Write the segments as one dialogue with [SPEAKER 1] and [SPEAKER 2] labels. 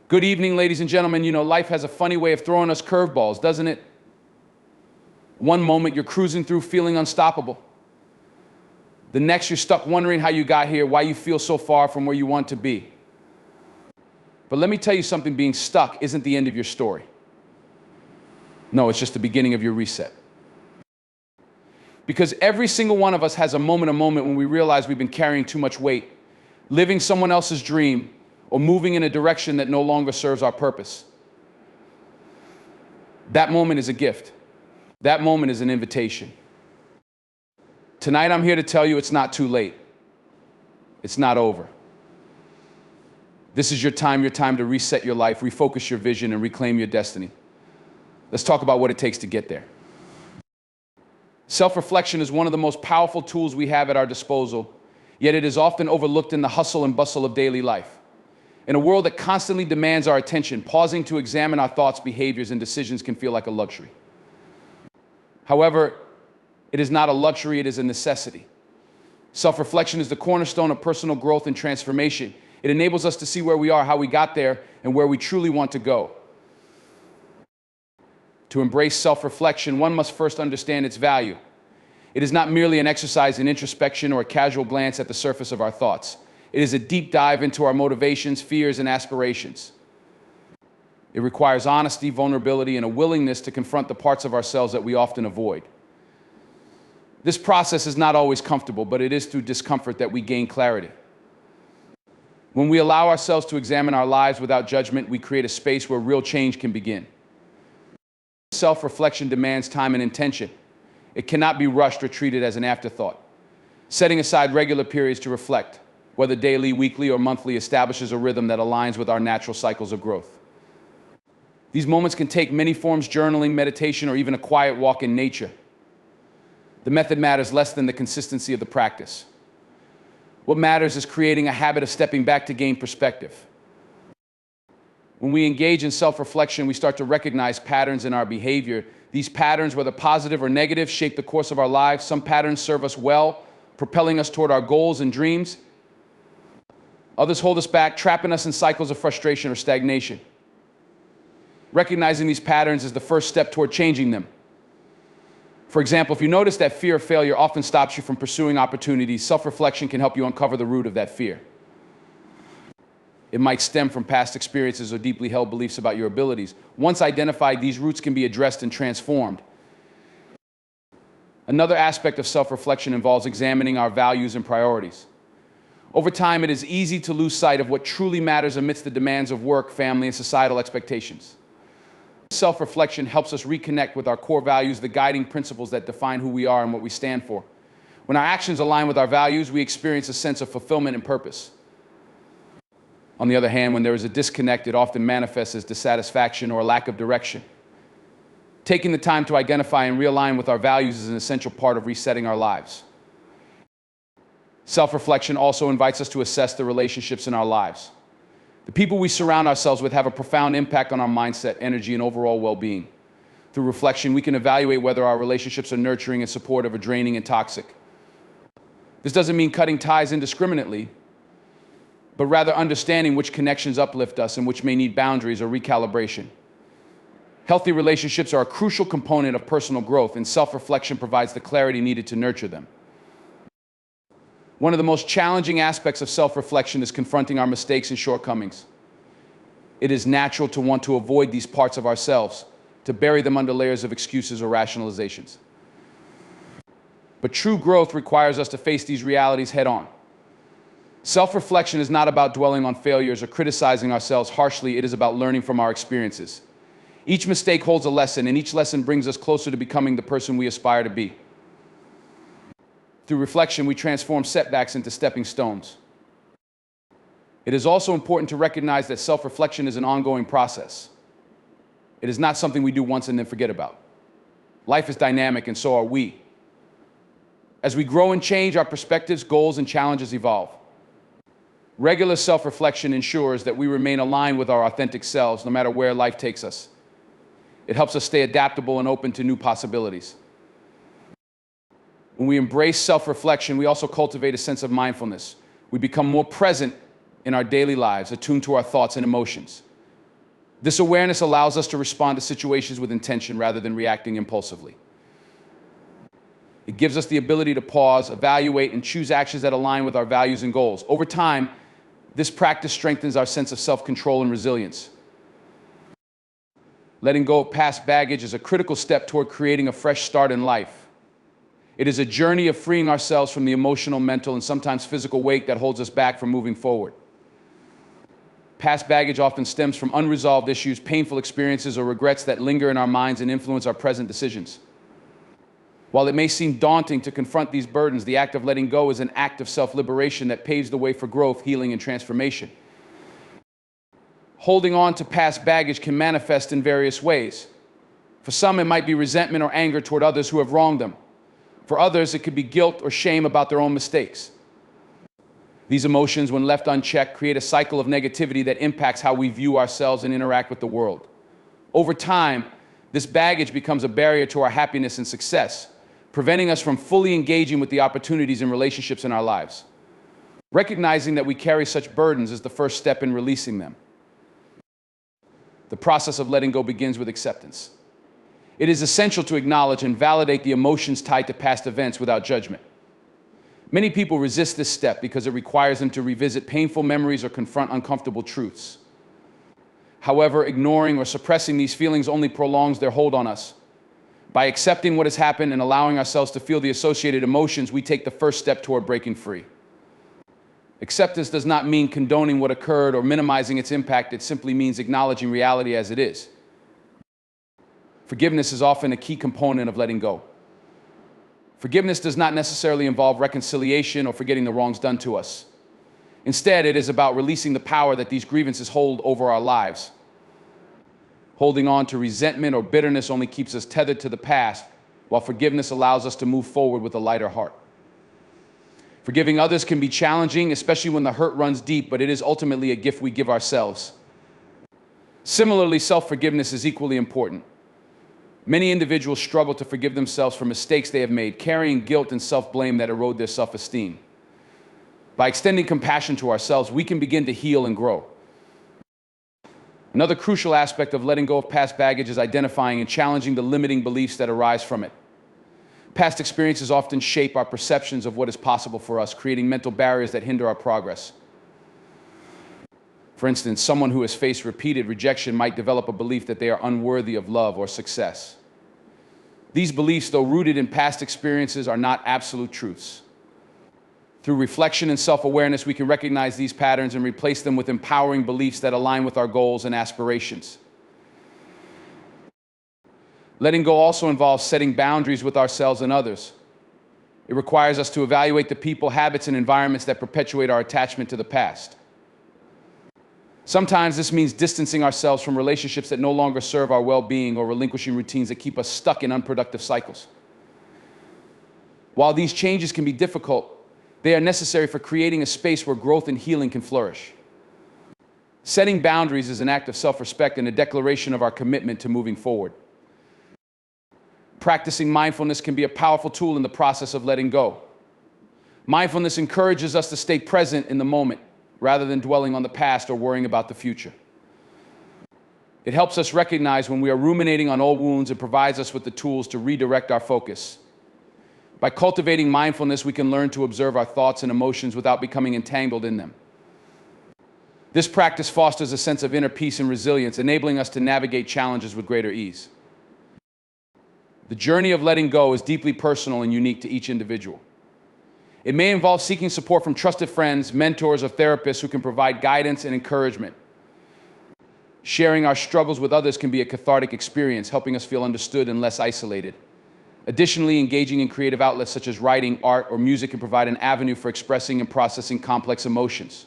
[SPEAKER 1] Good evening, ladies and gentlemen. You know, life has a funny way of throwing us curveballs, doesn't it? One moment you're cruising through feeling unstoppable. The next you're stuck wondering how you got here, why you feel so far from where you want to be. But let me tell you something, being stuck isn't the end of your story. No, it's just the beginning of your reset. Because every single one of us has a moment when we realize we've been carrying too much weight, living someone else's dream, or moving in a direction that no longer serves our purpose. That moment is a gift. That moment is an invitation. Tonight I'm here to tell you it's not too late. It's not over. This is your time to reset your life, refocus your vision, and reclaim your destiny. Let's talk about what it takes to get there. Self-reflection is one of the most powerful tools we have at our disposal, yet it is often overlooked in the hustle and bustle of daily life. In a world that constantly demands our attention, pausing to examine our thoughts, behaviors, and decisions can feel like a luxury. However, it is not a luxury, it is a necessity. Self-reflection is the cornerstone of personal growth and transformation. It enables us to see where we are, how we got there, and where we truly want to go. To embrace self-reflection, one must first understand its value. It is not merely an exercise in introspection or a casual glance at the surface of our thoughts. It is a deep dive into our motivations, fears, and aspirations. It requires honesty, vulnerability, and a willingness to confront the parts of ourselves that we often avoid. This process is not always comfortable, but it is through discomfort that we gain clarity. When we allow ourselves to examine our lives without judgment, we create a space where real change can begin. Self-reflection demands time and intention. It cannot be rushed or treated as an afterthought. Setting aside regular periods to reflect, whether daily, weekly, or monthly, establishes a rhythm that aligns with our natural cycles of growth. These moments can take many forms: journaling, meditation, or even a quiet walk in nature. The method matters less than the consistency of the practice. What matters is creating a habit of stepping back to gain perspective. When we engage in self-reflection, we start to recognize patterns in our behavior. These patterns, whether positive or negative, shape the course of our lives. Some patterns serve us well, propelling us toward our goals and dreams. Others hold us back, trapping us in cycles of frustration or stagnation. Recognizing these patterns is the first step toward changing them. For example, if you notice that fear of failure often stops you from pursuing opportunities, self-reflection can help you uncover the root of that fear. It might stem from past experiences or deeply held beliefs about your abilities. Once identified, these roots can be addressed and transformed. Another aspect of self-reflection involves examining our values and priorities. Over time, it is easy to lose sight of what truly matters amidst the demands of work, family, and societal expectations. Self-reflection helps us reconnect with our core values, the guiding principles that define who we are and what we stand for. When our actions align with our values, we experience a sense of fulfillment and purpose. On the other hand, when there is a disconnect, it often manifests as dissatisfaction or a lack of direction. Taking the time to identify and realign with our values is an essential part of resetting our lives. Self-reflection also invites us to assess the relationships in our lives. The people we surround ourselves with have a profound impact on our mindset, energy, and overall well-being. Through reflection, we can evaluate whether our relationships are nurturing and supportive or draining and toxic. This doesn't mean cutting ties indiscriminately, but rather understanding which connections uplift us and which may need boundaries or recalibration. Healthy relationships are a crucial component of personal growth, and self-reflection provides the clarity needed to nurture them. One of the most challenging aspects of self-reflection is confronting our mistakes and shortcomings. It is natural to want to avoid these parts of ourselves, to bury them under layers of excuses or rationalizations. But true growth requires us to face these realities head-on. Self-reflection is not about dwelling on failures or criticizing ourselves harshly. It is about learning from our experiences. Each mistake holds a lesson, and each lesson brings us closer to becoming the person we aspire to be. Through reflection, we transform setbacks into stepping stones. It is also important to recognize that self-reflection is an ongoing process. It is not something we do once and then forget about. Life is dynamic, and so are we. As we grow and change, our perspectives, goals, and challenges evolve. Regular self-reflection ensures that we remain aligned with our authentic selves, no matter where life takes us. It helps us stay adaptable and open to new possibilities. When we embrace self-reflection, we also cultivate a sense of mindfulness. We become more present in our daily lives, attuned to our thoughts and emotions. This awareness allows us to respond to situations with intention rather than reacting impulsively. It gives us the ability to pause, evaluate, and choose actions that align with our values and goals. Over time, this practice strengthens our sense of self-control and resilience. Letting go of past baggage is a critical step toward creating a fresh start in life. It is a journey of freeing ourselves from the emotional, mental, and sometimes physical weight that holds us back from moving forward. Past baggage often stems from unresolved issues, painful experiences, or regrets that linger in our minds and influence our present decisions. While it may seem daunting to confront these burdens, the act of letting go is an act of self-liberation that paves the way for growth, healing, and transformation. Holding on to past baggage can manifest in various ways. For some, it might be resentment or anger toward others who have wronged them. For others, it could be guilt or shame about their own mistakes. These emotions, when left unchecked, create a cycle of negativity that impacts how we view ourselves and interact with the world. Over time, this baggage becomes a barrier to our happiness and success, preventing us from fully engaging with the opportunities and relationships in our lives. Recognizing that we carry such burdens is the first step in releasing them. The process of letting go begins with acceptance. It is essential to acknowledge and validate the emotions tied to past events without judgment. Many people resist this step because it requires them to revisit painful memories or confront uncomfortable truths. However, ignoring or suppressing these feelings only prolongs their hold on us. By accepting what has happened and allowing ourselves to feel the associated emotions, we take the first step toward breaking free. Acceptance does not mean condoning what occurred or minimizing its impact. It simply means acknowledging reality as it is. Forgiveness is often a key component of letting go. Forgiveness does not necessarily involve reconciliation or forgetting the wrongs done to us. Instead, it is about releasing the power that these grievances hold over our lives. Holding on to resentment or bitterness only keeps us tethered to the past, while forgiveness allows us to move forward with a lighter heart. Forgiving others can be challenging, especially when the hurt runs deep, but it is ultimately a gift we give ourselves. Similarly, self-forgiveness is equally important. Many individuals struggle to forgive themselves for mistakes they have made, carrying guilt and self-blame that erode their self-esteem. By extending compassion to ourselves, we can begin to heal and grow. Another crucial aspect of letting go of past baggage is identifying and challenging the limiting beliefs that arise from it. Past experiences often shape our perceptions of what is possible for us, creating mental barriers that hinder our progress. For instance, someone who has faced repeated rejection might develop a belief that they are unworthy of love or success. These beliefs, though rooted in past experiences, are not absolute truths. Through reflection and self-awareness, we can recognize these patterns and replace them with empowering beliefs that align with our goals and aspirations. Letting go also involves setting boundaries with ourselves and others. It requires us to evaluate the people, habits, and environments that perpetuate our attachment to the past. Sometimes this means distancing ourselves from relationships that no longer serve our well-being or relinquishing routines that keep us stuck in unproductive cycles. While these changes can be difficult, they are necessary for creating a space where growth and healing can flourish. Setting boundaries is an act of self-respect and a declaration of our commitment to moving forward. Practicing mindfulness can be a powerful tool in the process of letting go. Mindfulness encourages us to stay present in the moment, rather than dwelling on the past or worrying about the future. It helps us recognize when we are ruminating on old wounds and provides us with the tools to redirect our focus. By cultivating mindfulness, we can learn to observe our thoughts and emotions without becoming entangled in them. This practice fosters a sense of inner peace and resilience, enabling us to navigate challenges with greater ease. The journey of letting go is deeply personal and unique to each individual. It may involve seeking support from trusted friends, mentors, or therapists who can provide guidance and encouragement. Sharing our struggles with others can be a cathartic experience, helping us feel understood and less isolated. Additionally, engaging in creative outlets such as writing, art, or music can provide an avenue for expressing and processing complex emotions.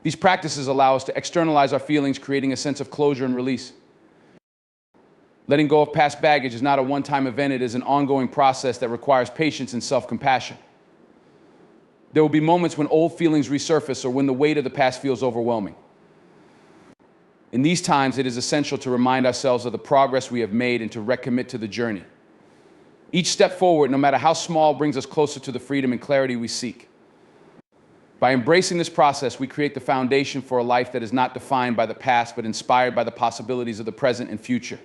[SPEAKER 1] These practices allow us to externalize our feelings, creating a sense of closure and release. Letting go of past baggage is not a one-time event. It is an ongoing process that requires patience and self-compassion. There will be moments when old feelings resurface or when the weight of the past feels overwhelming. In these times, it is essential to remind ourselves of the progress we have made and to recommit to the journey. Each step forward, no matter how small, brings us closer to the freedom and clarity we seek. By embracing this process, we create the foundation for a life that is not defined by the past, but inspired by the possibilities of the present and future.